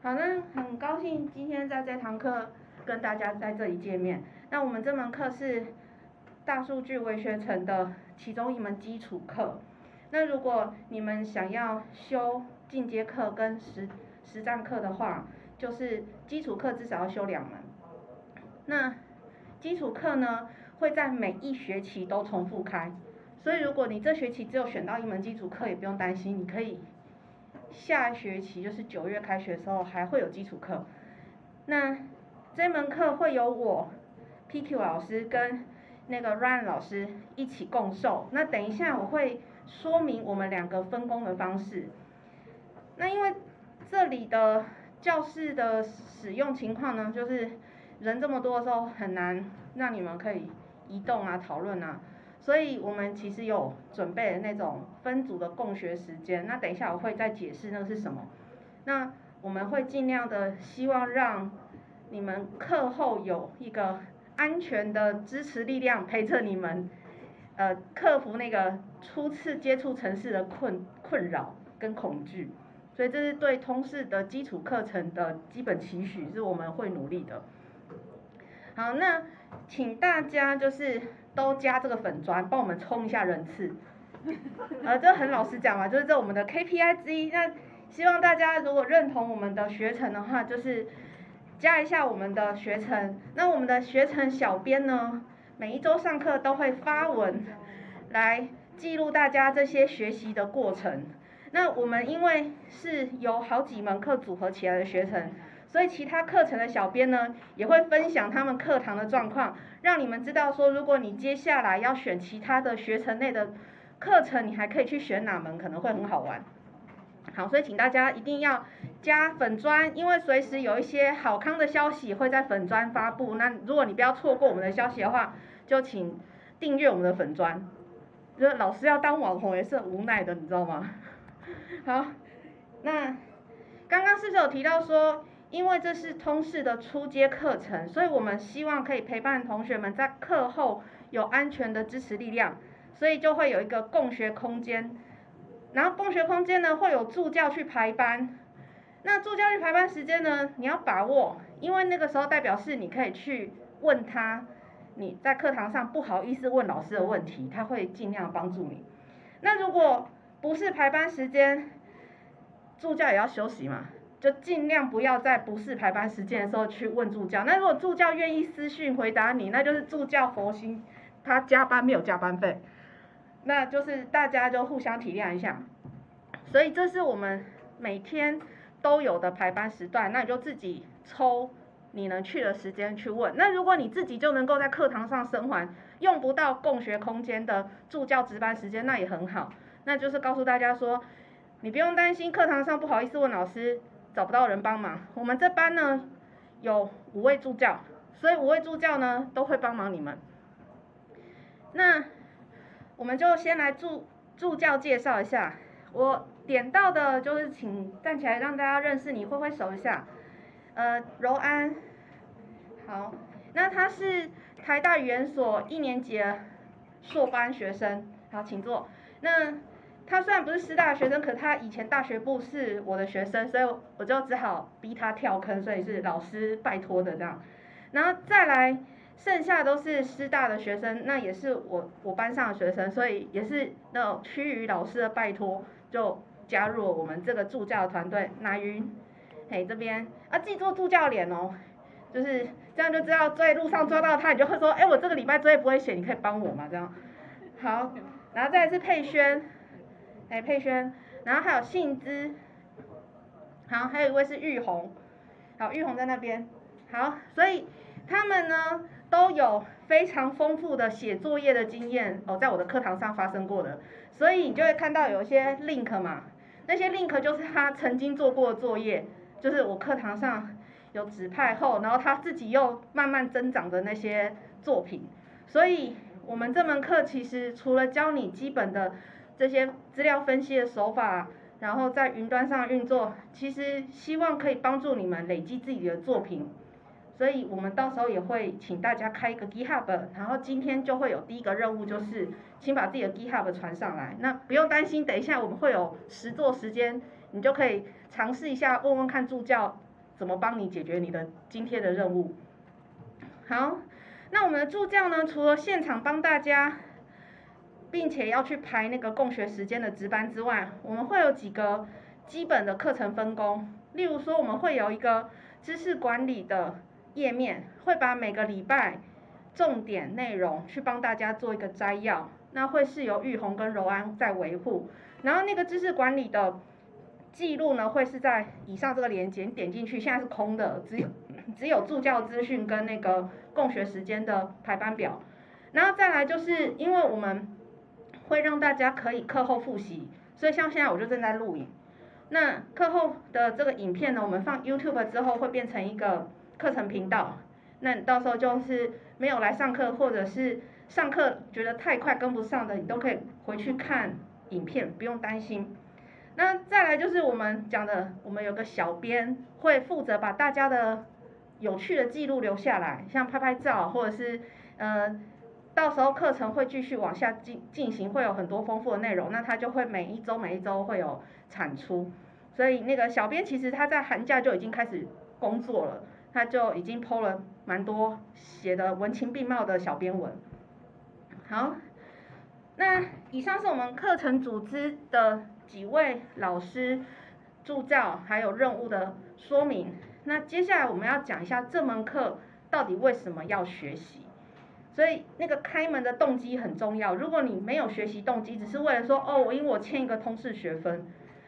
好，那很高兴今天在这堂课跟大家在这里见面。那我们这门课是大数据微学程的其中一门基础课。那如果你们想要修进阶课跟实战课的话，就是基础课至少要修2门。那基础课呢会在每一学期都重复开，所以如果你这学期只有选到一门基础课，也不用担心，你可以下学期就是9月开学的时候还会有基础课。那这门课会由我 PQ 老师跟那个 Ryan 老师一起共授。那等一下我会说明我们2个分工的方式。那因为这里的教室的使用情况呢，就是人这么多的时候很难让你们可以移动啊、讨论啊，所以我们其实有准备那种分组的共学时间。那等一下我会再解释那个是什么。那我们会尽量的希望让你们课后有一个安全的支持力量陪着你们，克服那个初次接触程式的困扰跟恐惧。所以这是对通识的基础课程的基本期许，是我们会努力的。好，那请大家就是都加这个粉专，帮我们冲一下人次。这很老实讲嘛，就是这我们的 KPI 之一。那希望大家如果认同我们的学程的话，就是加一下我们的学程。那我们的学程小编呢，每一周上课都会发文来记录大家这些学习的过程。那我们因为是有好几门课组合起来的学程，所以其他课程的小编呢也会分享他们课堂的状况，让你们知道说，如果你接下来要选其他的学程内的课程，你还可以去选哪门，可能会很好玩。好，所以请大家一定要加粉专，因为随时有一些好康的消息会在粉专发布。那如果你不要错过我们的消息的话，就请订阅我们的粉专。就是老师要当网红也是很无奈的，你知道吗？好，那刚刚是不是有提到说，因为这是通识的初阶课程，所以我们希望可以陪伴同学们在课后有安全的支持力量，所以就会有一个共学空间。然后共学空间呢会有助教去排班，那助教去排班时间呢，你要把握，因为那个时候代表是你可以去问他你在课堂上不好意思问老师的问题，他会尽量帮助你。那如果不是排班时间，助教也要休息嘛，就尽量不要在不是排班时间的时候去问助教。那如果助教愿意私讯回答你，那就是助教佛心，他加班没有加班费，那就是大家就互相体谅一下。所以这是我们每天都有的排班时段，那你就自己抽你能去的时间去问。那如果你自己就能够在课堂上生还，用不到共学空间的助教值班时间，那也很好。那就是告诉大家说，你不用担心课堂上不好意思问老师，找不到人帮忙。我们这班呢有5位助教，所以5位助教呢都会帮忙你们。那我们就先来助教介绍一下。我点到的就是请站起来让大家认识你，挥挥手一下。柔安，好，那他是台大语言所1年级的硕班学生，好，请坐。那他虽然不是师大的学生，可他以前大学部是我的学生，所以我就只好逼他跳坑，所以是老师拜托的这样。然后再来，剩下都是师大的学生，那也是我班上的学生，所以也是那种区域老师的拜托，就加入了我们这个助教的团队。乃云，嘿，这边记住助教脸哦，就是这样就知道在路上抓到他，你就会说，我这个礼拜作业不会写，你可以帮我吗？这样，好，然后再来是佩轩，佩轩，然后还有信之，好，还有一位是玉红，好，玉红在那边，好，所以他们呢都有非常丰富的写作业的经验在我的课堂上发生过的，所以你就会看到有一些 link 嘛，那些 link 就是他曾经做过的作业，就是我课堂上有指派后，然后他自己又慢慢增长的那些作品。所以我们这门课其实除了教你基本的这些资料分析的手法，然后在云端上运作，其实希望可以帮助你们累积自己的作品。所以我们到时候也会请大家开一个 GitHub， 然后今天就会有第一个任务，就是请把自己的 GitHub 传上来。那不用担心，等一下我们会有实作时间，你就可以尝试一下问问看助教怎么帮你解决你的今天的任务。好，那我们的助教呢，除了现场帮大家，并且要去排那个共学时间的值班之外，我们会有几个基本的课程分工。例如说，我们会有一个知识管理的页面，会把每个礼拜重点内容去帮大家做一个摘要，那会是由玉红跟柔安在维护。然后那个知识管理的记录呢，会是在以上这个连结，你点进去，现在是空的，只有助教资讯跟那个共学时间的排班表。然后再来就是因为我们会让大家可以课后复习，所以像现在我就正在录影。那课后的这个影片呢，我们放 YouTube 之后会变成一个课程频道。那你到时候就是没有来上课，或者是上课觉得太快跟不上的，你都可以回去看影片，不用担心。那再来就是我们讲的，我们有个小编会负责把大家的有趣的记录留下来，像拍拍照，或者是到时候课程会继续往下进行，会有很多丰富的内容，那他就会每一周会有产出。所以那个小编其实他在寒假就已经开始工作了，他就已经 po 了蛮多写的文情并茂的小编文。好，那以上是我们课程组织的几位老师、助教还有任务的说明。那接下来我们要讲一下这门课到底为什么要学习。所以那个开门的动机很重要。如果你没有学习动机，只是为了说因为我欠一个通识学分，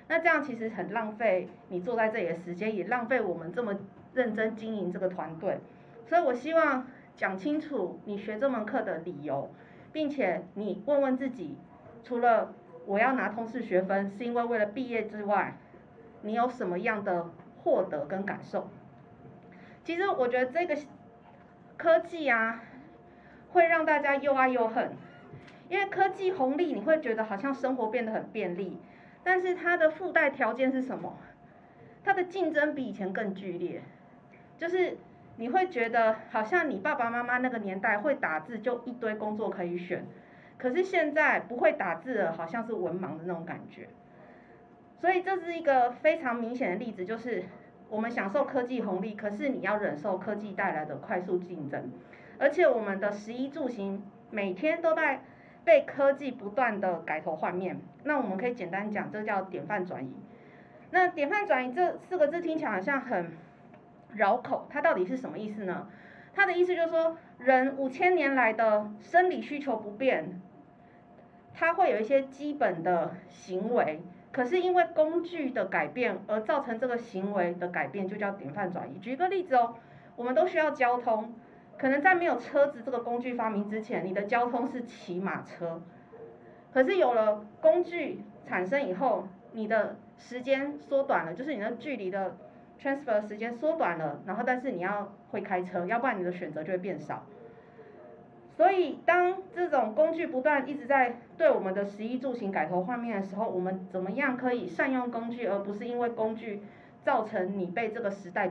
那这样其实很浪费你坐在这里的时间，也浪费我们这么认真经营这个团队。所以我希望讲清楚你学这门课的理由，并且你问问自己，除了我要拿通识学分是因为了毕业之外，你有什么样的获得跟感受？其实我觉得这个科技啊，会让大家又爱又恨，因为科技红利你会觉得好像生活变得很便利，但是它的附带条件是什么？它的竞争比以前更剧烈，就是你会觉得好像你爸爸妈妈那个年代会打字就一堆工作可以选，可是现在不会打字了，好像是文盲的那种感觉。所以这是一个非常明显的例子，就是我们享受科技红利，可是你要忍受科技带来的快速竞争。而且我们的食衣住行每天都在被科技不断的改头换面，那我们可以简单讲，这叫典范转移。那典范转移这4个字听起来好像很绕口，它到底是什么意思呢？它的意思就是说，人5000年来的生理需求不变，它会有一些基本的行为，可是因为工具的改变而造成这个行为的改变，就叫典范转移。举一个例子我们都需要交通。可能在没有车子这个工具发明之前，你的交通是骑马车。可是有了工具产生以后，你的时间缩短了，就是你的距离的 transfer 时间缩短了，然后但是你要会开车，要不然你的选择就会变少。所以当这种工具不断一直在对我们的食衣住行改头换面的时候，我们怎么样可以善用工具，而不是因为工具造成你被这个时代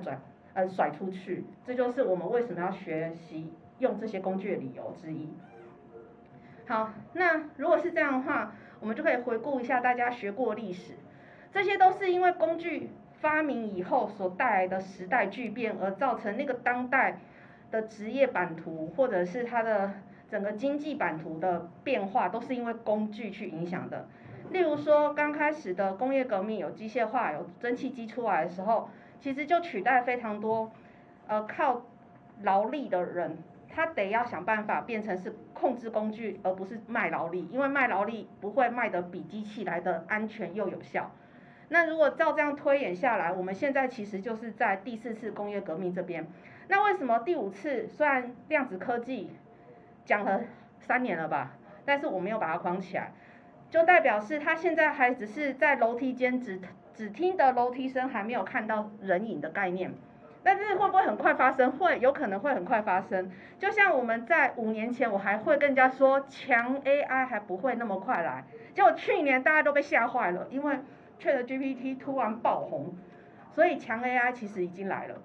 甩出去，这就是我们为什么要学习用这些工具的理由之一。好，那如果是这样的话，我们就可以回顾一下大家学过历史，这些都是因为工具发明以后所带来的时代巨变，而造成那个当代的职业版图或者是它的整个经济版图的变化，都是因为工具去影响的。例如说，刚开始的工业革命有机械化、有蒸汽机出来的时候，其实就取代非常多靠劳力的人，他得要想办法变成是控制工具，而不是卖劳力，因为卖劳力不会卖得比机器来的安全又有效。那如果照这样推演下来，我们现在其实就是在第4次工业革命这边。那为什么第5次虽然量子科技讲了3年了吧，但是我没有把它框起来，就代表是它现在还只是在楼梯间只听得楼梯声，还没有看到人影的概念。但是会不会很快发生？会，有可能会很快发生。就像我们在5年前，我还会跟人家说强 AI 还不会那么快来，结果去年大家都被吓坏了，因为 ChatGPT 突然爆红，所以强 AI 其实已经来了。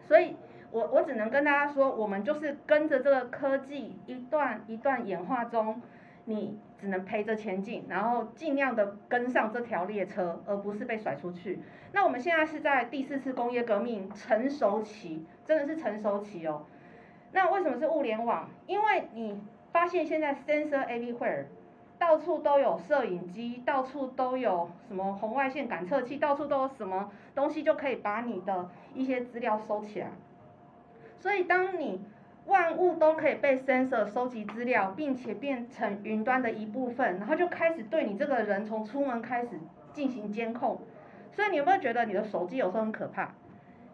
所以我只能跟大家说，我们就是跟着这个科技一段一段演化中，你只能陪着前进，然后尽量的跟上这条列车，而不是被甩出去。那我们现在是在第4次工业革命成熟期，真的是成熟期哦。那为什么是物联网？因为你发现现在 sensor everywhere， 到处都有摄影机，到处都有什么红外线感测器，到处都有什么东西就可以把你的一些资料收起来。所以当你万物都可以被 sensor 收集资料，并且变成云端的一部分，然后就开始对你这个人从出门开始进行监控。所以你有没有觉得你的手机有时候很可怕？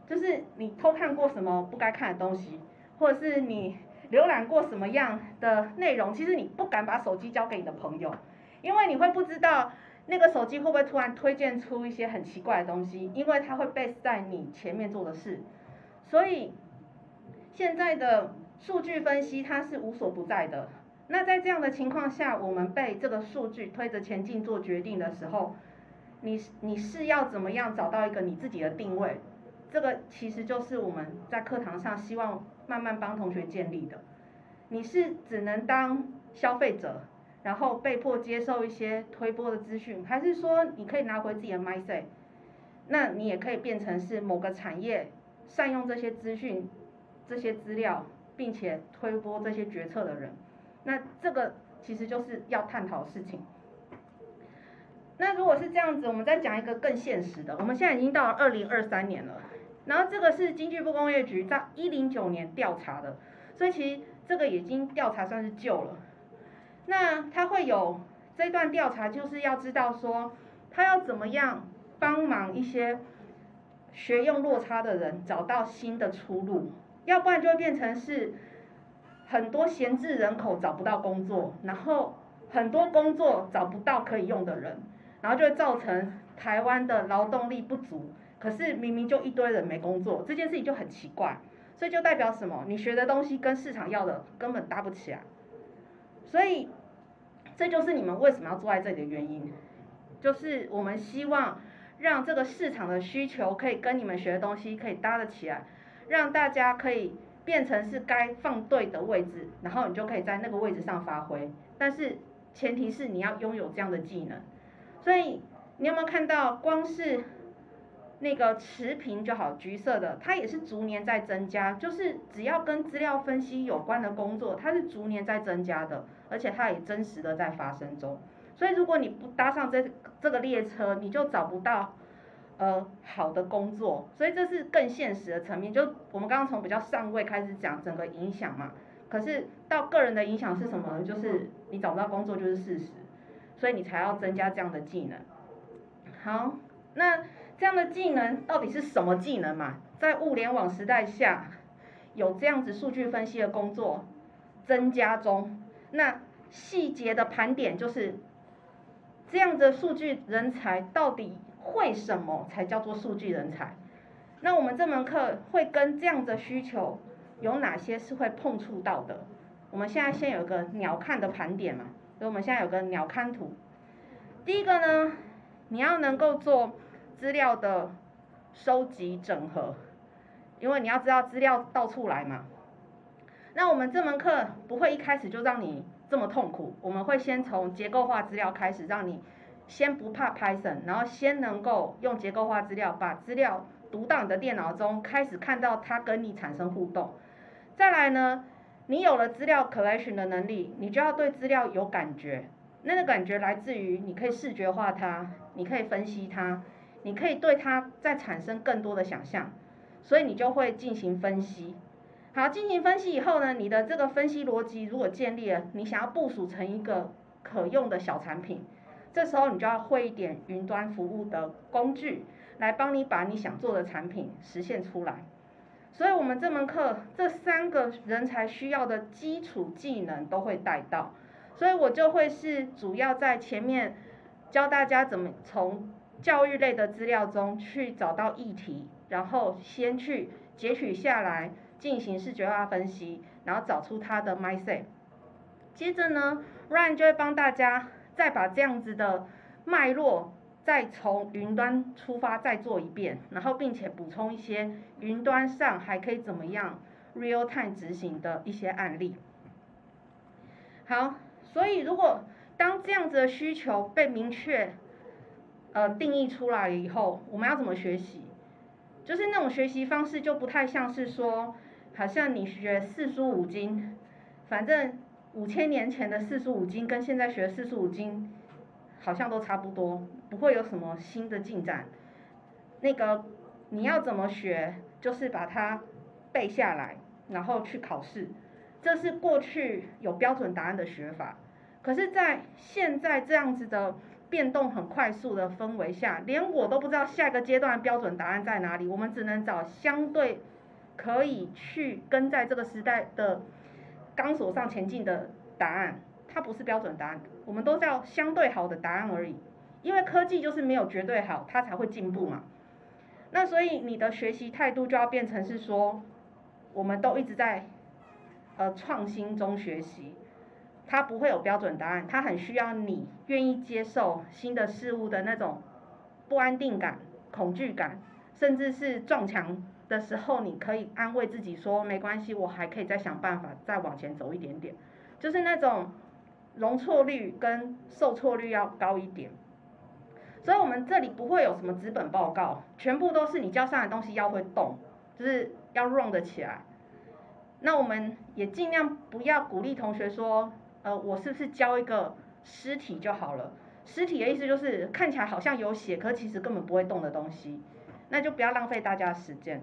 就是你偷看过什么不该看的东西，或者是你浏览过什么样的内容，其实你不敢把手机交给你的朋友，因为你会不知道那个手机会不会突然推荐出一些很奇怪的东西，因为它会 base 在你前面做的事。所以现在的数据分析它是无所不在的。那在这样的情况下，我们被这个数据推着前进做决定的时候，你是要怎么样找到一个你自己的定位？这个其实就是我们在课堂上希望慢慢帮同学建立的。你是只能当消费者，然后被迫接受一些推播的资讯，还是说你可以拿回自己的 mindset？ 那你也可以变成是某个产业善用这些资讯、这些资料，并且推播这些决策的人。那这个其实就是要探讨的事情。那如果是这样子，我们再讲一个更现实的，我们现在已经到了2023年了，然后这个是经济部工业局在109年调查的，所以其实这个已经调查算是旧了。那他会有这段调查，就是要知道说他要怎么样帮忙一些学用落差的人找到新的出路，要不然就会变成是很多闲置人口找不到工作，然后很多工作找不到可以用的人，然后就会造成台湾的劳动力不足，可是明明就一堆人没工作，这件事情就很奇怪。所以就代表什么？你学的东西跟市场要的根本搭不起来。所以这就是你们为什么要坐在这里的原因，就是我们希望让这个市场的需求可以跟你们学的东西可以搭得起来，让大家可以变成是该放对的位置，然后你就可以在那个位置上发挥。但是前提是你要拥有这样的技能。所以你有没有看到，光是那个持平就好，橘色的，它也是逐年在增加，就是只要跟资料分析有关的工作，它是逐年在增加的，而且它也真实的在发生中。所以如果你不搭上这个列车，你就找不到好的工作。所以这是更现实的层面，就我们刚刚从比较上位开始讲整个影响嘛，可是到个人的影响是什么呢？就是你找不到工作就是事实，所以你才要增加这样的技能。好，那这样的技能到底是什么技能嘛？在物联网时代下，有这样子数据分析的工作增加中。那细节的盘点就是这样的数据人才到底会什么才叫做数据人才？那我们这门课会跟这样的需求有哪些是会碰触到的？我们现在先有个鸟瞰的盘点嘛，所以我们现在有个鸟瞰图。第一个呢，你要能够做资料的收集整合，因为你要知道资料到处来嘛。那我们这门课不会一开始就让你这么痛苦，我们会先从结构化资料开始，让你先不怕 Python， 然后先能够用结构化资料把资料读到你的电脑中，开始看到它跟你产生互动。再来呢，你有了资料 collection 的能力，你就要对资料有感觉。那个感觉来自于你可以视觉化它，你可以分析它，你可以对它再产生更多的想象，所以你就会进行分析。好，进行分析以后呢，你的这个分析逻辑如果建立了，你想要部署成一个可用的小产品，这时候你就要会一点云端服务的工具，来帮你把你想做的产品实现出来。所以我们这门课这3个人才需要的基础技能都会带到。所以我就会是主要在前面教大家怎么从教育类的资料中去找到议题，然后先去截取下来进行视觉化分析，然后找出它的 mindset。接着呢 Ryan 就会帮大家再把这样子的脉络再从云端出发再做一遍，然后并且补充一些云端上还可以怎么样 real time 执行的一些案例。好，所以如果当这样子的需求被明确定义出来以后，我们要怎么学习？就是那种学习方式就不太像是说，好像你学四书五经，反正5000年前的四书五经跟现在学的四书五经好像都差不多，不会有什么新的进展。那个你要怎么学，就是把它背下来，然后去考试，这是过去有标准答案的学法。可是，在现在这样子的变动很快速的氛围下，连我都不知道下一个阶段的标准答案在哪里，我们只能找相对可以去跟在这个时代的钢索上前进的答案，它不是标准答案，我们都叫相对好的答案而已。因为科技就是没有绝对好，它才会进步嘛。那所以你的学习态度就要变成是说，我们都一直在创新中学习，它不会有标准答案，它很需要你愿意接受新的事物的那种不安定感、恐惧感，甚至是撞墙的时候，你可以安慰自己说没关系，我还可以再想办法再往前走一点点，就是那种容错率跟受挫率要高一点。所以我们这里不会有什么纸本报告，全部都是你教上来的东西要会动，就是要 run 得起来。那我们也尽量不要鼓励同学说，我是不是教一个尸体就好了？尸体的意思就是看起来好像有写，可其实根本不会动的东西，那就不要浪费大家的时间。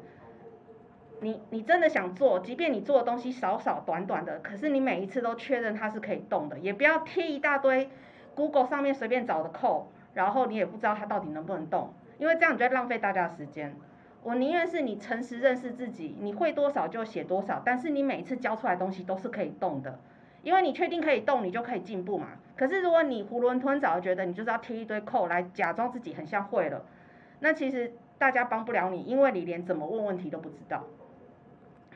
你真的想做，即便你做的东西少少短短的，可是你每一次都确认它是可以动的，也不要贴一大堆 Google 上面随便找的code，然后你也不知道它到底能不能动，因为这样你就会浪费大家的时间。我宁愿是你诚实认识自己，你会多少就写多少，但是你每次教出来的东西都是可以动的，因为你确定可以动，你就可以进步嘛。可是如果你囫囵吞枣的觉得你就是要贴一堆code来假装自己很像会了，那其实大家帮不了你，因为你连怎么问问题都不知道。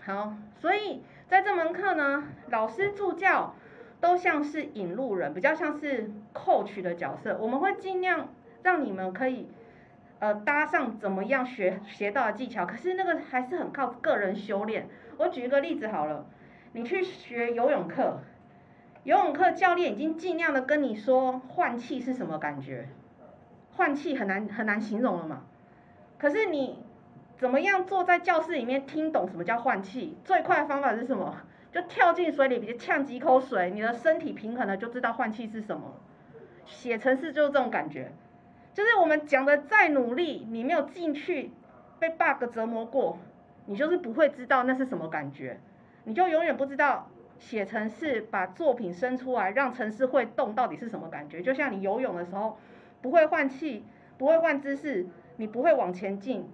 好，所以在这门课呢，老师助教都像是引路人，比较像是 coach 的角色，我们会尽量让你们可以搭上怎么样学到的技巧，可是那个还是很靠个人修炼。我举一个例子好了，你去学游泳课，游泳课教练已经尽量的跟你说换气是什么感觉，换气很难形容了嘛。可是你怎么样坐在教室里面听懂什么叫换气？最快的方法是什么？就跳进水里，别呛几口水，你的身体平衡了就知道换气是什么。写程式就是这种感觉，就是我们讲的再努力，你没有进去被 bug 折磨过，你就是不会知道那是什么感觉，你就永远不知道写程式把作品生出来，让程式会动到底是什么感觉。就像你游泳的时候，不会换气，不会换姿势，你不会往前进，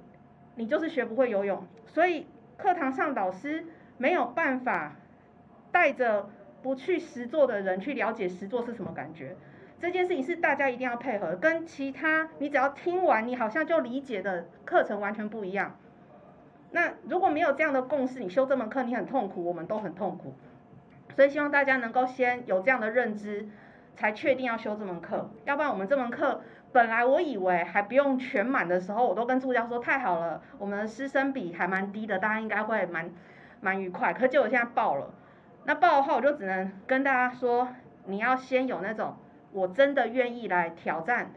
你就是学不会游泳。所以课堂上老师没有办法带着不去实作的人去了解实作是什么感觉，这件事情是大家一定要配合，跟其他你只要听完你好像就理解的课程完全不一样。那如果没有这样的共识，你修这门课你很痛苦，我们都很痛苦。所以希望大家能够先有这样的认知，才确定要修这门课。要不然我们这门课本来我以为还不用全满的时候，我都跟助教说太好了，我们的师生比还蛮低的，大家应该会蛮愉快。可结果现在爆了，那爆的话我就只能跟大家说，你要先有那种我真的愿意来挑战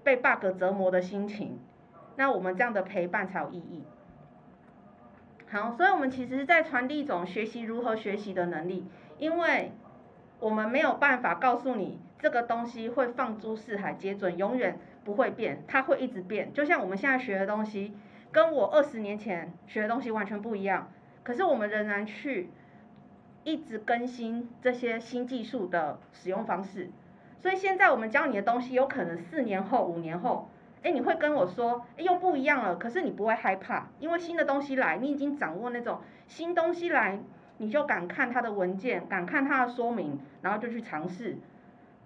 被 bug 折磨的心情，那我们这样的陪伴才有意义。好，所以我们其实是在传递一种学习如何学习的能力，因为我们没有办法告诉你这个东西会放诸四海皆准，永远不会变，它会一直变。就像我们现在学的东西，跟我20年前学的东西完全不一样，可是我们仍然去一直更新这些新技术的使用方式。所以现在我们教你的东西，有可能4年后、5年后，你会跟我说，又不一样了。可是你不会害怕，因为新的东西来，你已经掌握那种新东西来，你就敢看它的文件，敢看它的说明，然后就去尝试。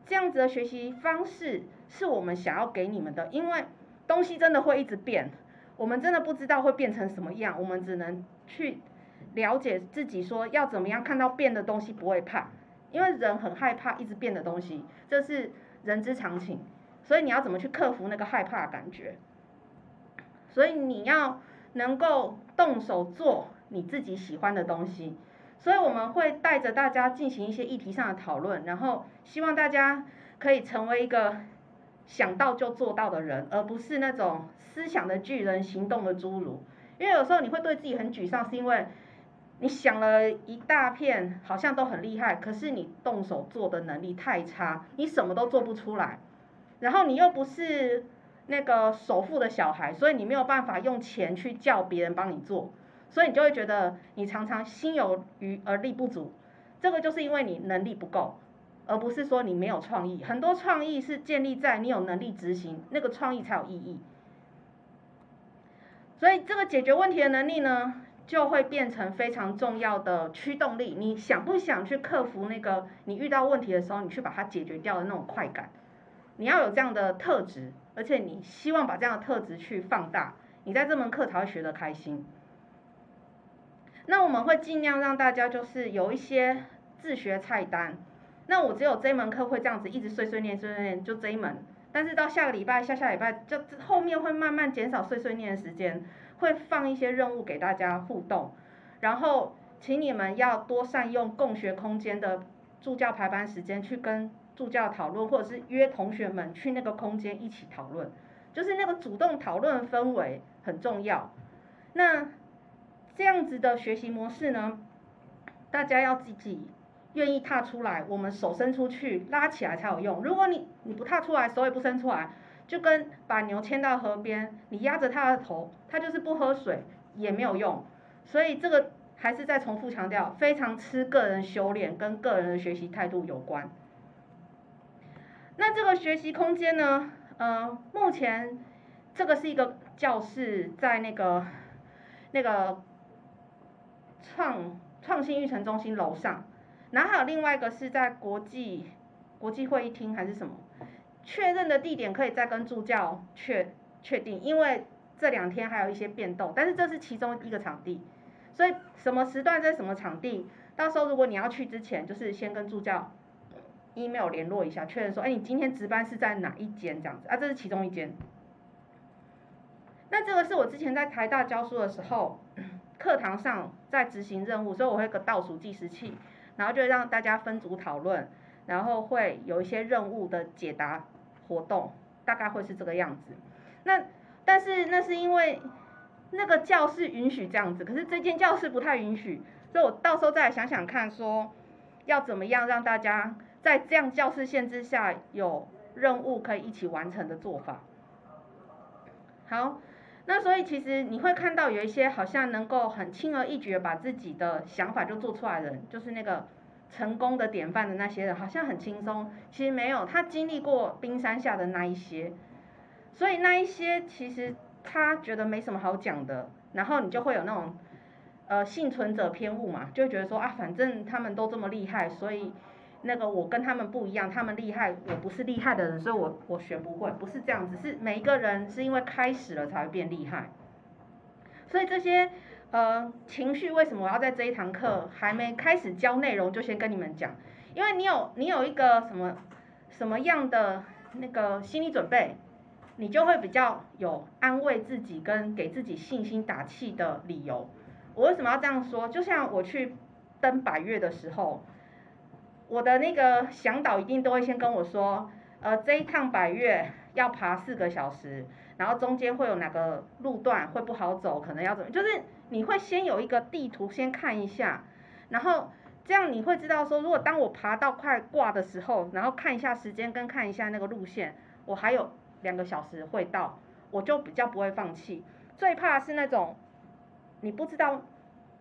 这样子的学习方式是我们想要给你们的，因为东西真的会一直变，我们真的不知道会变成什么样，我们只能去了解自己说要怎么样看到变的东西不会怕，因为人很害怕一直变的东西，这是人之常情。所以你要怎么去克服那个害怕的感觉？所以你要能够动手做你自己喜欢的东西。所以我们会带着大家进行一些议题上的讨论，然后希望大家可以成为一个想到就做到的人，而不是那种思想的巨人、行动的侏儒。因为有时候你会对自己很沮丧，是因为你想了一大片，好像都很厉害，可是你动手做的能力太差，你什么都做不出来。然后你又不是那个首富的小孩，所以你没有办法用钱去叫别人帮你做，所以你就会觉得你常常心有余而力不足。这个就是因为你能力不够，而不是说你没有创意。很多创意是建立在你有能力执行，那个创意才有意义。所以这个解决问题的能力呢，就会变成非常重要的驱动力。你想不想去克服那个你遇到问题的时候，你去把它解决掉的那种快感？你要有这样的特质，而且你希望把这样的特质去放大，你在这门课才会学得开心。那我们会尽量让大家就是有一些自学菜单。那我只有这门课会这样子一直碎碎念，就这一门。但是到下个礼拜、下礼拜，就后面会慢慢减少碎碎念的时间，会放一些任务给大家互动。然后请你们要多善用共学空间的助教排班时间去跟助教讨论，或者是约同学们去那个空间一起讨论，就是那个主动讨论氛围很重要。那这样子的学习模式呢，大家要自己愿意踏出来，我们手伸出去拉起来才有用。如果你不踏出来，手也不伸出来，就跟把牛牵到河边，你压着它的头，它就是不喝水也没有用。所以这个还是再重复强调，非常吃个人修炼跟个人的学习态度有关。那这个学习空间呢，目前这个是一个教室，在那个创新育成中心楼上，然后还有另外一个是在国际会议厅还是什么，确认的地点可以再跟助教确定，因为这2天还有一些变动，但是这是其中一个场地，所以什么时段在什么场地，到时候如果你要去之前，就是先跟助教 email 联络一下，确认说，你今天值班是在哪一间这样子啊？这是其中一间。那这个是我之前在台大教书的时候，课堂上在执行任务，所以我会有个倒数计时器，然后就让大家分组讨论，然后会有一些任务的解答活动，大概会是这个样子。但是那是因为那个教室允许这样子，可是这间教室不太允许，所以我到时候再来想想看，说要怎么样让大家在这样教室限制下有任务可以一起完成的做法。好。那所以其实你会看到有一些好像能够很轻而易举的把自己的想法就做出来的人，就是那个成功的典范的那些人，好像很轻松，其实没有，他经历过冰山下的那一些，所以那一些其实他觉得没什么好讲的，然后你就会有那种幸存者偏误嘛，就会觉得说啊，反正他们都这么厉害，所以那个我跟他们不一样，他们厉害，我不是厉害的人，所以我学不会，不是这样子，是每一个人是因为开始了才会变厉害。所以这些情绪为什么我要在这一堂课还没开始教内容就先跟你们讲？因为你有一个什么样的那个心理准备，你就会比较有安慰自己跟给自己信心打气的理由。我为什么要这样说？就像我去登百岳的时候，我的那个向导一定都会先跟我说，这一趟百岳要爬4个小时，然后中间会有哪个路段会不好走，可能要怎么，就是你会先有一个地图先看一下，然后这样你会知道说，如果当我爬到快挂的时候，然后看一下时间跟看一下那个路线，我还有2个小时会到，我就比较不会放弃。最怕是那种你不知道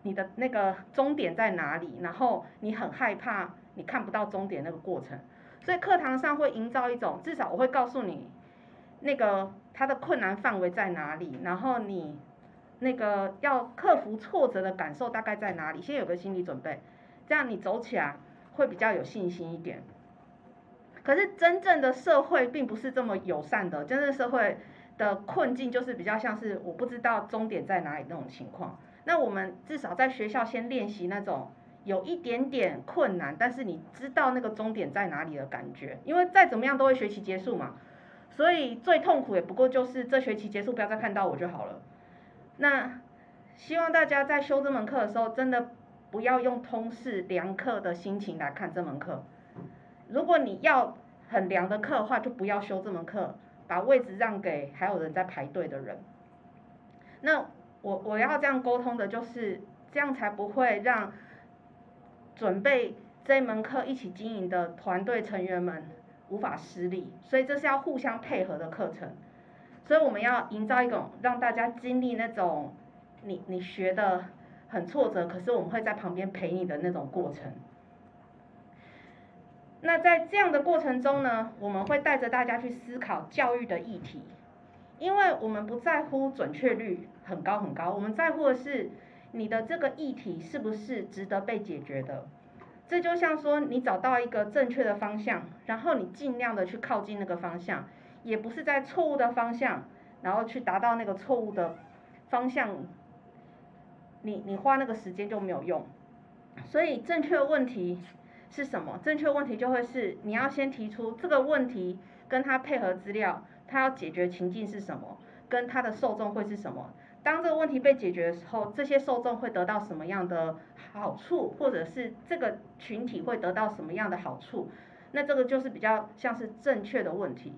你的那个终点在哪里，然后你很害怕你看不到终点那个过程，所以课堂上会营造一种，至少我会告诉你那个它的困难范围在哪里，然后你那个要克服挫折的感受大概在哪里，先有个心理准备，这样你走起来会比较有信心一点。可是真正的社会并不是这么友善的，真正社会的困境就是比较像是我不知道终点在哪里那种情况。那我们至少在学校先练习那种有一点点困难，但是你知道那个终点在哪里的感觉，因为再怎么样都会学期结束嘛，所以最痛苦也不过就是这学期结束不要再看到我就好了。那希望大家在修这门课的时候，真的不要用通识良课的心情来看这门课。如果你要很凉的课的话，就不要修这门课，把位置让给还有人在排队的人。那我要这样沟通的就是这样，才不会让准备这一门课一起经营的团队成员们无法施力。所以这是要互相配合的课程。所以我们要营造一种让大家经历那种你学的很挫折，可是我们会在旁边陪你的那种过程。那在这样的过程中呢，我们会带着大家去思考教育的议题，因为我们不在乎准确率很高很高，我们在乎的是你的这个议题是不是值得被解决的。这就像说你找到一个正确的方向，然后你尽量的去靠近那个方向，也不是在错误的方向，然后去达到那个错误的方向，你花那个时间就没有用。所以正确的问题是什么？正确问题就会是你要先提出这个问题，跟它配合资料，它要解决情境是什么，跟它的受众会是什么。当这个问题被解决的时候，这些受众会得到什么样的好处，或者是这个群体会得到什么样的好处？那这个就是比较像是正确的问题。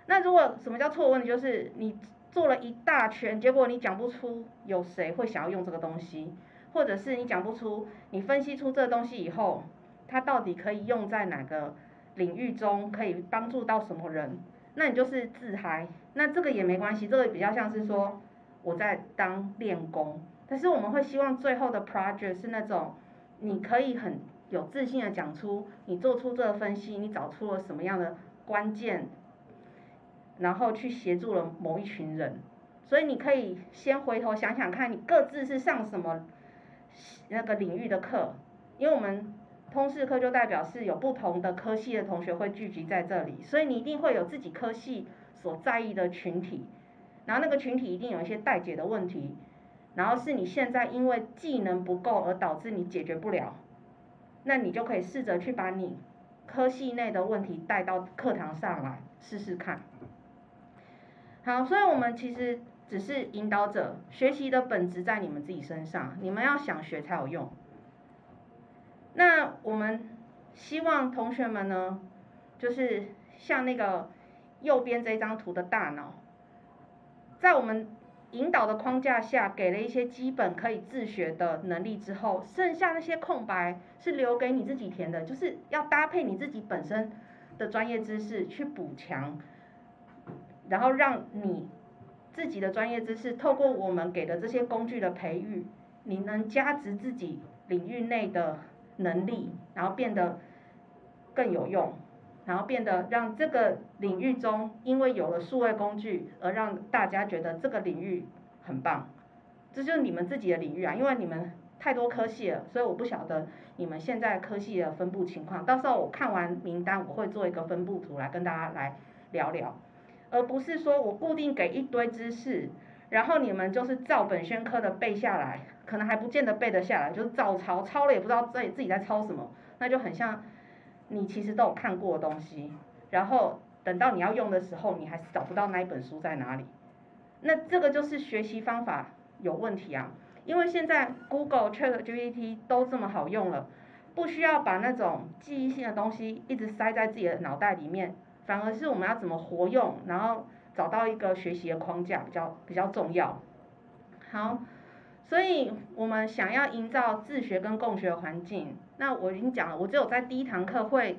那如果什么叫错误问题，就是你做了一大圈，结果你讲不出有谁会想要用这个东西，或者是你讲不出，你分析出这个东西以后，它到底可以用在哪个领域中，可以帮助到什么人，那你就是自嗨。那这个也没关系，这个比较像是说我在当练功，但是我们会希望最后的 project 是那种你可以很有自信的讲出你做出这个分析，你找出了什么样的关键，然后去协助了某一群人。所以你可以先回头想想看，你各自是上什么那个领域的课，因为我们通识课就代表是有不同的科系的同学会聚集在这里，所以你一定会有自己科系所在意的群体，然后那个群体一定有一些待解的问题，然后是你现在因为技能不够而导致你解决不了，那你就可以试着去把你科系内的问题带到课堂上来试试看。好，所以我们其实只是引导者，学习的本质在你们自己身上，你们要想学才有用。那我们希望同学们呢，就是像那个右边这张图的大脑，在我们引导的框架下，给了一些基本可以自学的能力之后，剩下那些空白是留给你自己填的，就是要搭配你自己本身的专业知识去补强，然后让你自己的专业知识透过我们给的这些工具的培育，你能加值自己领域内的能力，然后变得更有用，然后变得让这个领域中，因为有了数位工具，而让大家觉得这个领域很棒。这就是你们自己的领域啊，因为你们太多科系了，所以我不晓得你们现在科系的分布情况。到时候我看完名单，我会做一个分布图来跟大家来聊聊。而不是说我固定给一堆知识，然后你们就是照本宣科的背下来，可能还不见得背得下来，就是照抄，抄了也不知道自己在抄什么，那就很像你其实都有看过的东西，然后等到你要用的时候，你还是找不到那一本书在哪里。那这个就是学习方法有问题啊，因为现在 Google、ChatGPT 都这么好用了，不需要把那种记忆性的东西一直塞在自己的脑袋里面。反而是我们要怎么活用，然后找到一个学习的框架比较重要。好，所以我们想要营造自学跟共学的环境。那我已经讲了，我只有在第一堂课会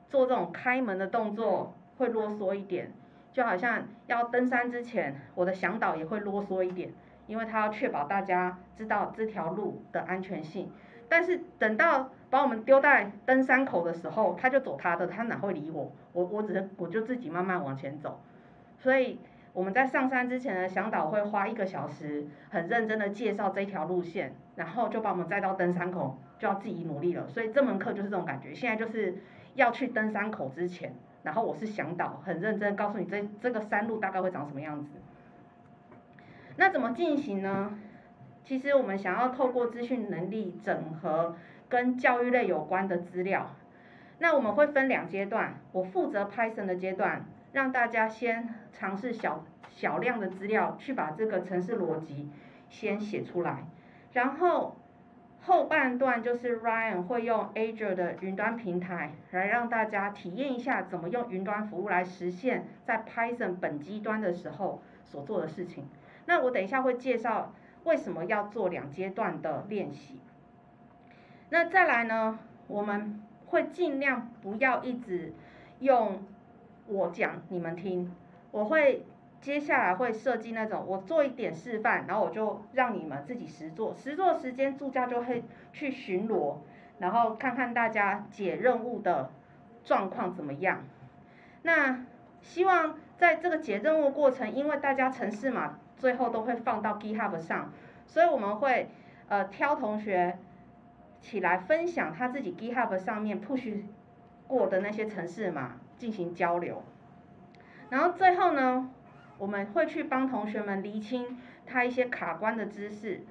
做这种开门的动作，会啰嗦一点，就好像要登山之前，我的向导也会啰嗦一点，因为他要确保大家知道这条路的安全性。但是等到把我们丢在登山口的时候，他就走他的，他哪会理我？我就自己慢慢往前走。所以我们在上山之前呢，向导会花1个小时，很认真的介绍这条路线，然后就把我们载到登山口，就要自己努力了。所以这门课就是这种感觉。现在就是要去登山口之前，然后我是向导，很认真告诉你这个山路大概会长什么样子。那怎么进行呢？其实我们想要透过资讯能力整合跟教育类有关的资料，那我们会分2阶段。我负责 Python 的阶段，让大家先尝试小量的资料，去把这个程式逻辑先写出来，然后后半段就是 Ryan 会用 Azure 的云端平台来让大家体验一下怎么用云端服务来实现在 Python 本机端的时候所做的事情。那我等一下会介绍为什么要做2阶段的练习。那再来呢，我们会尽量不要一直用我讲你们听，我会接下来会设计那种我做一点示范，然后我就让你们自己实做。实做时间助教就会去巡逻，然后看看大家解任务的状况怎么样。那希望在这个解任务过程，因为大家程式码最后都会放到 GitHub 上，所以我们会挑同学起来分享他自己 GitHub 上面 push 过的那些程式码进行交流。然后最后呢，我们会去帮同学们厘清他一些卡关的知识，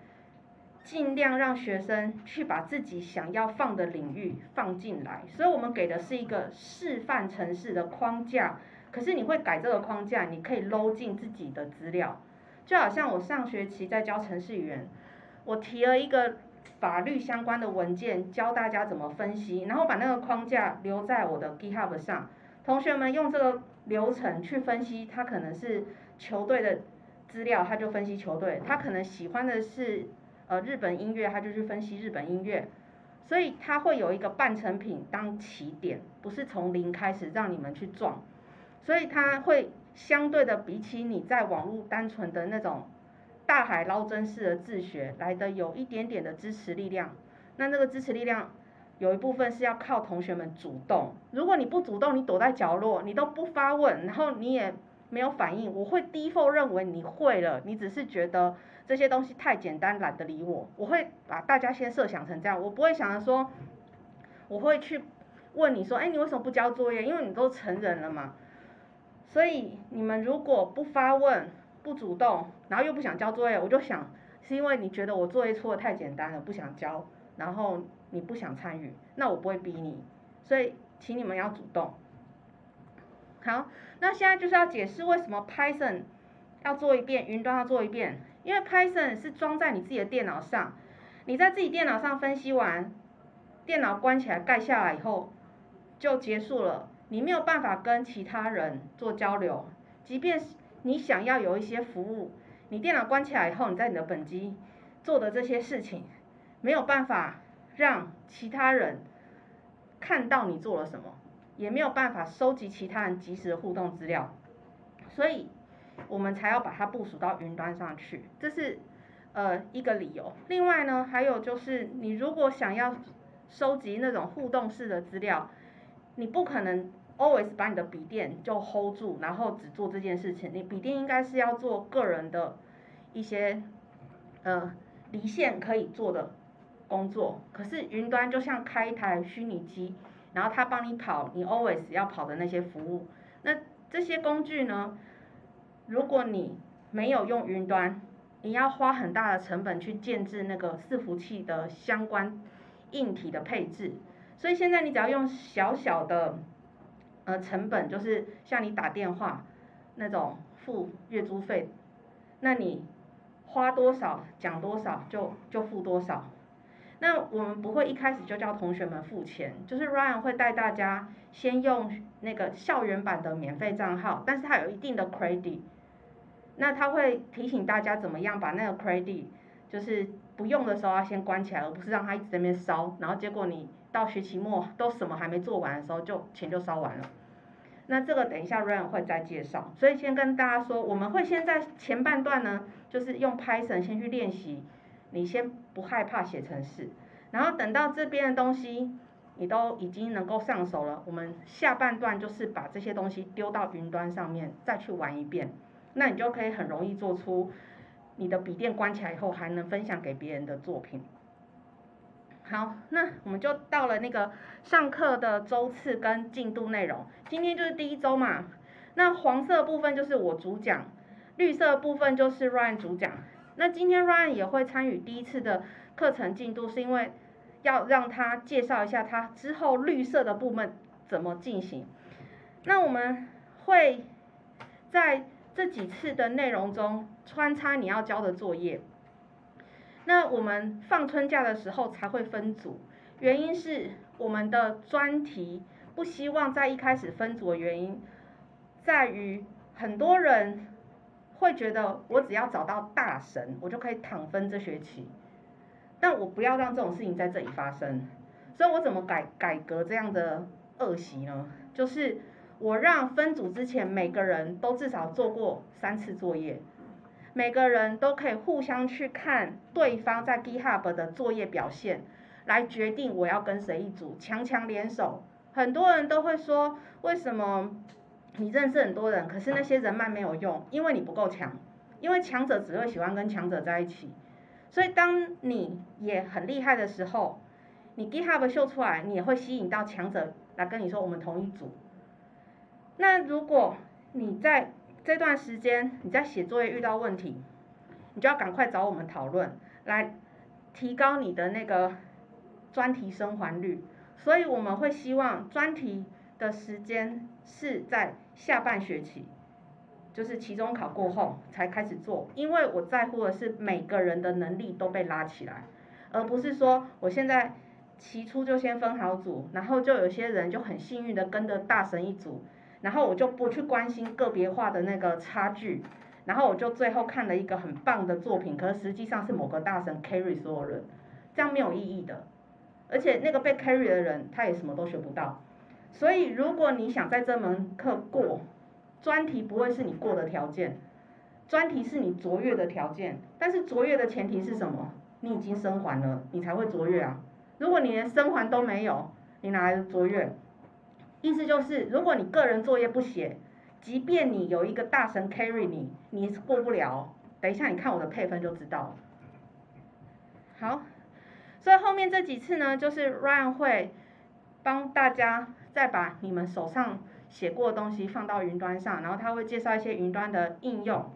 尽量让学生去把自己想要放的领域放进来。所以我们给的是一个示范程式的框架，可是你会改这个框架，你可以搂进自己的资料。就好像我上学期在教程式语言，我提了一个法律相关的文件，教大家怎么分析，然后把那个框架留在我的 GitHub 上，同学们用这个流程去分析，他可能是球队的资料，他就分析球队；他可能喜欢的是日本音乐，他就去分析日本音乐。所以他会有一个半成品当起点，不是从零开始让你们去撞。所以他会相对的比起你在网络单纯的那种大海捞针式的自学来的有一点点的支持力量。那这个支持力量有一部分是要靠同学们主动，如果你不主动，你躲在角落，你都不发问，然后你也没有反应，我会default认为你会了，你只是觉得这些东西太简单，懒得理我。我会把大家先设想成这样，我不会想着说，我会去问你说，你为什么不交作业？因为你都成人了嘛。所以你们如果不发问、不主动，然后又不想交作业，我就想是因为你觉得我作业出的太简单了，不想交，然后你不想参与，那我不会逼你。所以请你们要主动。好，那现在就是要解释为什么 Python 要做一遍，云端要做一遍。因为 Python 是装在你自己的电脑上，你在自己电脑上分析完，电脑关起来盖下来以后就结束了，你没有办法跟其他人做交流。即便你想要有一些服务，你电脑关起来以后，你在你的本机做的这些事情，没有办法让其他人看到你做了什么，也没有办法收集其他人即时的互动资料，所以我们才要把它部署到云端上去，这是一个理由。另外呢，还有就是你如果想要收集那种互动式的资料，你不可能 always 把你的笔电就 hold 住，然后只做这件事情。你笔电应该是要做个人的一些离线可以做的工作，可是云端就像开一台虚拟机，然后它帮你跑你 always 要跑的那些服务。那这些工具呢，如果你没有用云端，你要花很大的成本去建置那个伺服器的相关硬体的配置。所以现在你只要用小小的成本，就是像你打电话那种付月租费，那你花多少讲多少就付多少。那我们不会一开始就叫同学们付钱，就是 Ryan 会带大家先用那个校园版的免费账号，但是它有一定的 credit。那他会提醒大家怎么样把那个 credit， 就是不用的时候要先关起来，而不是让它一直在那边烧，然后结果你到学期末都什么还没做完的时候，钱就烧完了。那这个等一下 Ryan 会再介绍，所以先跟大家说，我们会先在前半段呢，就是用 Python 先去练习，你先不害怕写程式，然后等到这边的东西你都已经能够上手了，我们下半段就是把这些东西丢到云端上面再去玩一遍，那你就可以很容易做出你的笔电关起来以后还能分享给别人的作品。好，那我们就到了那个上课的周次跟进度内容。今天就是第1周嘛，那黄色部分就是我主讲，绿色部分就是 Ryan 主讲。那今天 Ryan 也会参与第1次的课程进度，是因为要让他介绍一下他之后绿色的部分怎么进行。那我们会在这几次的内容中穿插你要交的作业。那我们放春假的时候才会分组，原因是我们的专题不希望在一开始分组的原因，在于很多人会觉得我只要找到大神，我就可以躺分这学期，但我不要让这种事情在这里发生，所以我怎么改革这样的恶习呢？就是我让分组之前每个人都至少做过3次作业，每个人都可以互相去看对方在 GitHub 的作业表现，来决定我要跟谁一组，强强联手。很多人都会说，为什么你认识很多人，可是那些人脉没有用？因为你不够强，因为强者只会喜欢跟强者在一起。所以当你也很厉害的时候，你 GitHub 秀出来，你也会吸引到强者来跟你说我们同一组。那如果你在这段时间你在写作业遇到问题，你就要赶快找我们讨论，来提高你的那个专题生还率。所以我们会希望专题的时间是在下半学期，就是期中考过后才开始做，因为我在乎的是每个人的能力都被拉起来，而不是说我现在期初就先分好组，然后就有些人就很幸运的跟着大神一组，然后我就不去关心个别化的那个差距，然后我就最后看了一个很棒的作品，可是实际上是某个大神 carry 所有人，这样没有意义的，而且那个被 carry 的人他也什么都学不到。所以如果你想在这门课过，专题不会是你过的条件，专题是你卓越的条件，但是卓越的前提是什么？你已经生还了，你才会卓越啊。如果你连生还都没有，你哪来的卓越？意思就是，如果你个人作业不写，即便你有一个大神 carry 你，你过不了。等一下你看我的配分就知道了。好，所以后面这几次呢，就是 Ryan 会帮大家再把你们手上写过的东西放到云端上，然后他会介绍一些云端的应用，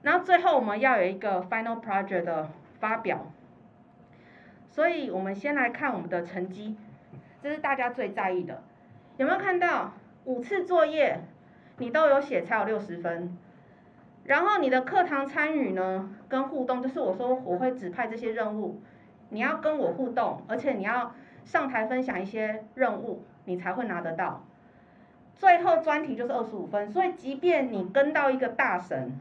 然后最后我们要有一个 final project 的发表。所以我们先来看我们的成绩，这是大家最在意的。有没有看到5次作业你都有写才有60分？然后你的课堂参与呢跟互动，就是我说我会指派这些任务，你要跟我互动，而且你要上台分享一些任务，你才会拿得到。最后专题就是25分，所以即便你跟到一个大神，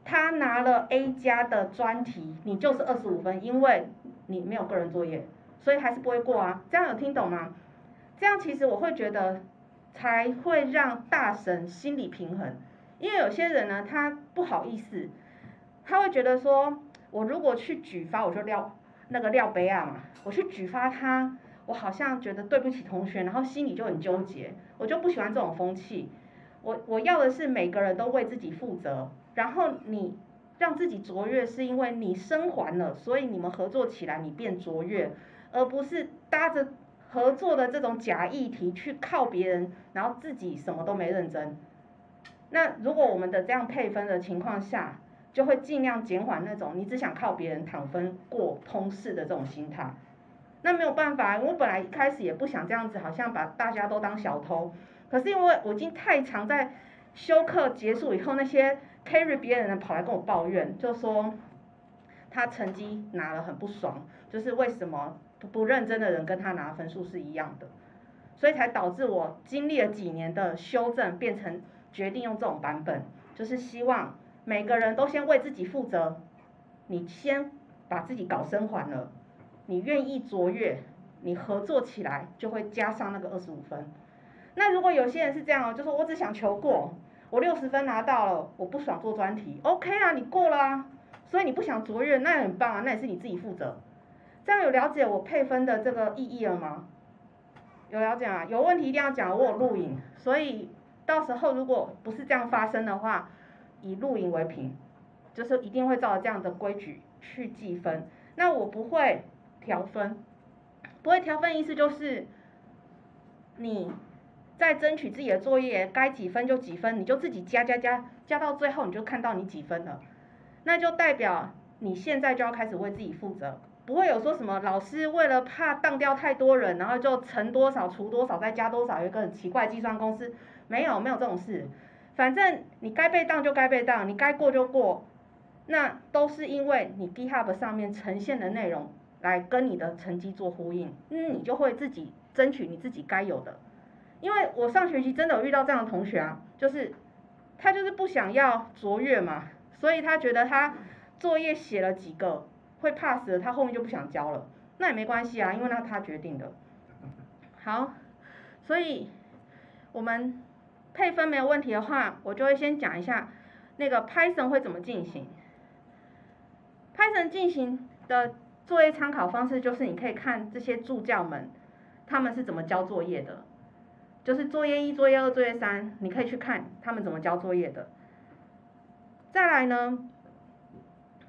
他拿了 A 加的专题，你就是25分，因为你没有个人作业，所以还是不会过啊。这样有听懂吗？这样其实我会觉得才会让大神心理平衡，因为有些人呢，他不好意思，他会觉得说，我如果去举发，我就廖杯啊嘛，我去举发他，我好像觉得对不起同学，然后心里就很纠结，我就不喜欢这种风气。我要的是每个人都为自己负责，然后你让自己卓越，是因为你生还了，所以你们合作起来，你变卓越，而不是搭着合作的这种假议题去靠别人，然后自己什么都没认真。那如果我们的这样配分的情况下，就会尽量减缓那种你只想靠别人躺分过通识的这种心态。那没有办法，我本来一开始也不想这样子，好像把大家都当小偷。可是因为我已经太常在修课结束以后，那些 carry 别人的跑来跟我抱怨，就说他成绩拿了很不爽，就是为什么不认真的人跟他拿分数是一样的，所以才导致我经历了几年的修正，变成决定用这种版本，就是希望每个人都先为自己负责，你先把自己搞生还了，你愿意卓越，你合作起来就会加上那个25分。那如果有些人是这样哦，就说我只想求过，我60分拿到了，我不爽做专题 ，OK 啊，你过了啊，所以你不想卓越，那也很棒啊，那也是你自己负责。这样有了解我配分的这个意义了吗？有了解啊，有问题一定要讲，我有录影，所以到时候如果不是这样发生的话，以录影为凭，就是一定会照着这样的规矩去计分。那我不会调分，不会调分意思就是你在争取自己的作业，该几分就几分，你就自己加到最后，你就看到你几分了，那就代表你现在就要开始为自己负责，不会有说什么老师为了怕当掉太多人，然后就乘多少除多少再加多少，有一个很奇怪的计算公式，没有这种事，反正你该被当就该被当，你该过就过，那都是因为你 GitHub 上面呈现的内容来跟你的成绩做呼应，你就会自己争取你自己该有的。因为我上学期真的有遇到这样的同学啊，就是他就是不想要卓越嘛，所以他觉得他作业写了几个会 pass 的，他后面就不想交了。那也没关系啊，因为那他决定的。好，所以我们配分没有问题的话，我就会先讲一下那个 Python 会怎么进行。Python 进行的作业参考方式就是你可以看这些助教们他们是怎么交作业的，就是作业1、作业2、作业3，你可以去看他们怎么交作业的。再来呢，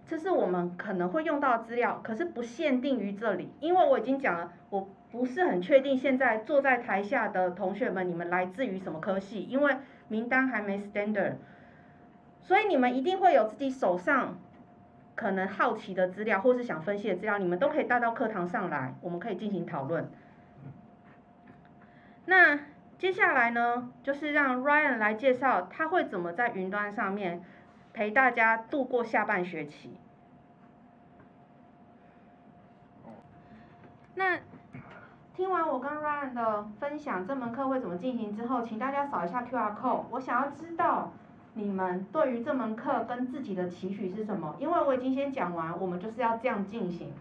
这是我们可能会用到的资料，可是不限定于这里，因为我已经讲了，我不是很确定现在坐在台下的同学们，你们来自于什么科系，因为名单还没 standard， 所以你们一定会有自己手上可能好奇的资料，或是想分析的资料，你们都可以带到课堂上来，我们可以进行讨论。那接下来呢，就是让 Ryan 来介绍他会怎么在云端上面陪大家度过下半学期。那听完我跟 Ryan 的分享，这门课会怎么进行之后，请大家扫一下 QR code。我想要知道你们对于这门课跟自己的期许是什么？因为我已经先讲完，我们就是要这样进行。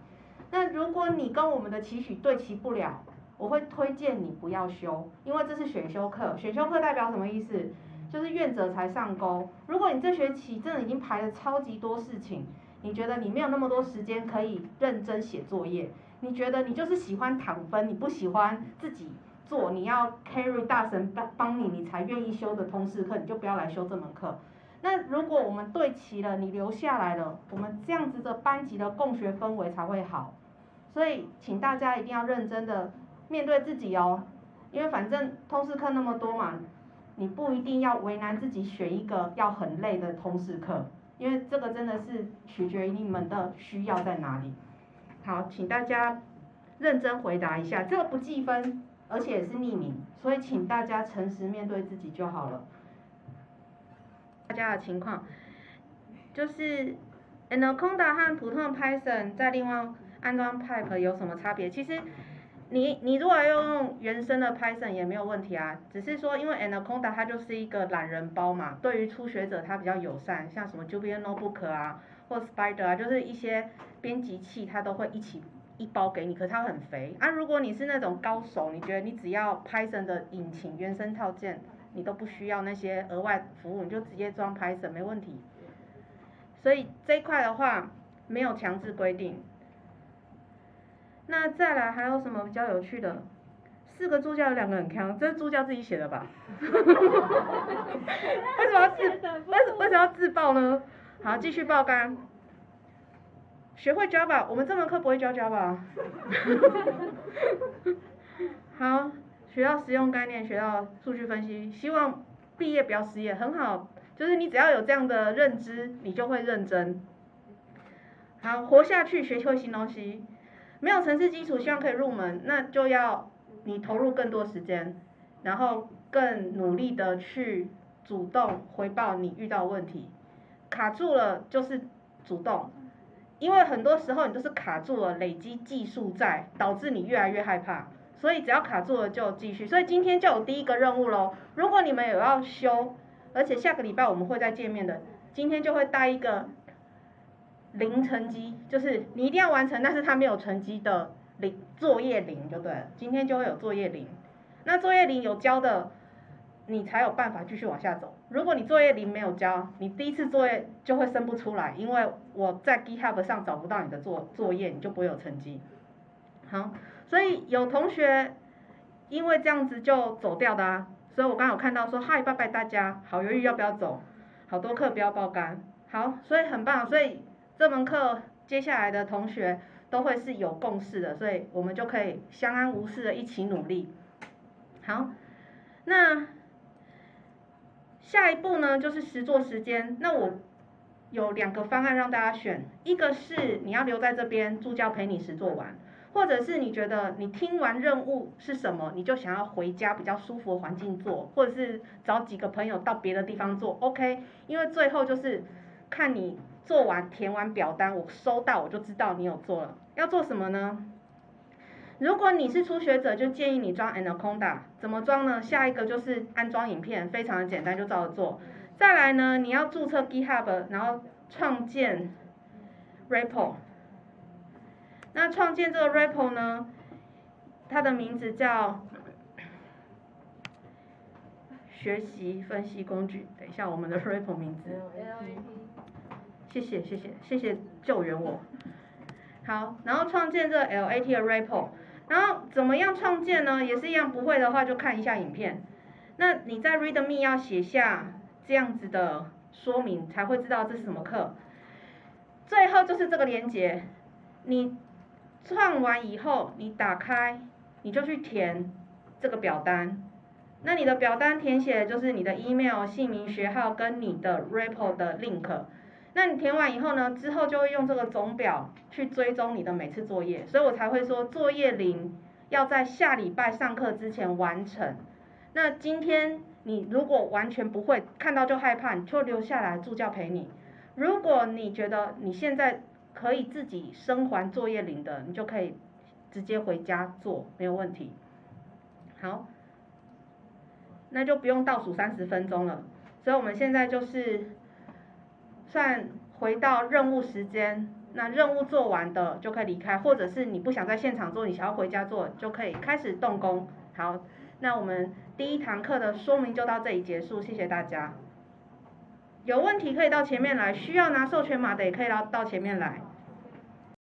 那如果你跟我们的期许对齐不了，我会推荐你不要修，因为这是选修课。选修课代表什么意思？就是愿者才上钩。如果你这学期真的已经排了超级多事情，你觉得你没有那么多时间可以认真写作业，你觉得你就是喜欢躺分，你不喜欢自己做，你要 carry 大神帮你，你才愿意修的通识课，你就不要来修这门课。那如果我们对齐了，你留下来了，我们这样子的班级的共学氛围才会好。所以请大家一定要认真的面对自己哦，因为反正通识课那么多嘛，你不一定要为难自己选一个要很累的通识课，因为这个真的是取决于你们的需要在哪里。好，请大家认真回答一下，这个不计分，而且也是匿名，所以请大家诚实面对自己就好了。大家的情况就是 Anaconda 和普通的 Python 在另外安装 pipe 有什么差别？其实你如果要用原生的 Python 也没有问题啊，只是说因为 Anaconda 它就是一个懒人包嘛，对于初学者它比较友善，像什么 Jupyter Notebook 啊，或 Spider 啊，就是一些编辑器它都会一包给你，可是它很肥啊。如果你是那种高手，你觉得你只要 Python 的引擎原生套件，你都不需要那些额外服务，你就直接装 Python 没问题。所以这一块的话没有强制规定。那再来还有什么比较有趣的？4个助教有2个很强，这是助教自己写的吧？为什么要自爆呢？好，继续爆肝。学会 Java， 我们这门课不会教 Java。好，学到实用概念，学到数据分析，希望毕业不要失业，很好。就是你只要有这样的认知，你就会认真。好，活下去，学会新东西。没有程式基础，希望可以入门，那就要你投入更多时间，然后更努力的去主动回报你遇到问题。卡住了就是主动，因为很多时候你都是卡住了，累积技术在，导致你越来越害怕。所以只要卡住了就继续。所以今天就有第一个任务咯，如果你们有要修，而且下个礼拜我们会再见面的，今天就会带一个0成绩，就是你一定要完成，但是它没有成绩的作业0就对了。今天就会有作业0，那作业0有交的，你才有办法继续往下走。如果你作业0没有交，你第一次作业就会生不出来，因为我在 GitHub 上找不到你的作业，你就不会有成绩。好，所以有同学因为这样子就走掉的啊，所以我刚好看到说嗨，拜拜大家，好犹豫要不要走，好多课不要爆肝。好，所以很棒，所以这门课接下来的同学都会是有共识的，所以我们就可以相安无事的一起努力。好，那下一步呢就是实作时间。那我有2个方案让大家选，一个是你要留在这边，助教陪你实作完，或者是你觉得你听完任务是什么，你就想要回家比较舒服的环境做，或者是找几个朋友到别的地方做 ，OK？ 因为最后就是看你做完填完表单，我收到我就知道你有做了。要做什么呢？如果你是初学者，就建议你装 Anaconda。怎么装呢？下一个就是安装影片，非常的简单，就照着做。再来呢，你要注册 GitHub， 然后创建 repo。那创建这个 repo 呢，它的名字叫学习分析工具。等一下，我们的 repo 名字。谢谢救援我。好，然后创建这个 LAT 的 repo。然后怎么样创建呢？也是一样，不会的话就看一下影片。那你在 README 要写下这样子的说明，才会知道这是什么课。最后就是这个连结，你创完以后，你打开，你就去填这个表单。那你的表单填写就是你的 email、姓名、学号跟你的 repo 的 link。那你填完以后呢，之后就会用这个总表去追踪你的每次作业，所以我才会说作业零要在下礼拜上课之前完成。那今天你如果完全不会，看到就害怕，你就留下来助教陪你。如果你觉得你现在可以自己生还作业零的，你就可以直接回家做，没有问题。好，那就不用倒数30分钟了。所以我们现在就是算回到任务时间，那任务做完的就可以离开，或者是你不想在现场做，你想要回家做，就可以开始动工。好，那我们第一堂课的说明就到这里结束，谢谢大家。有问题可以到前面来，需要拿授权码的也可以到前面来。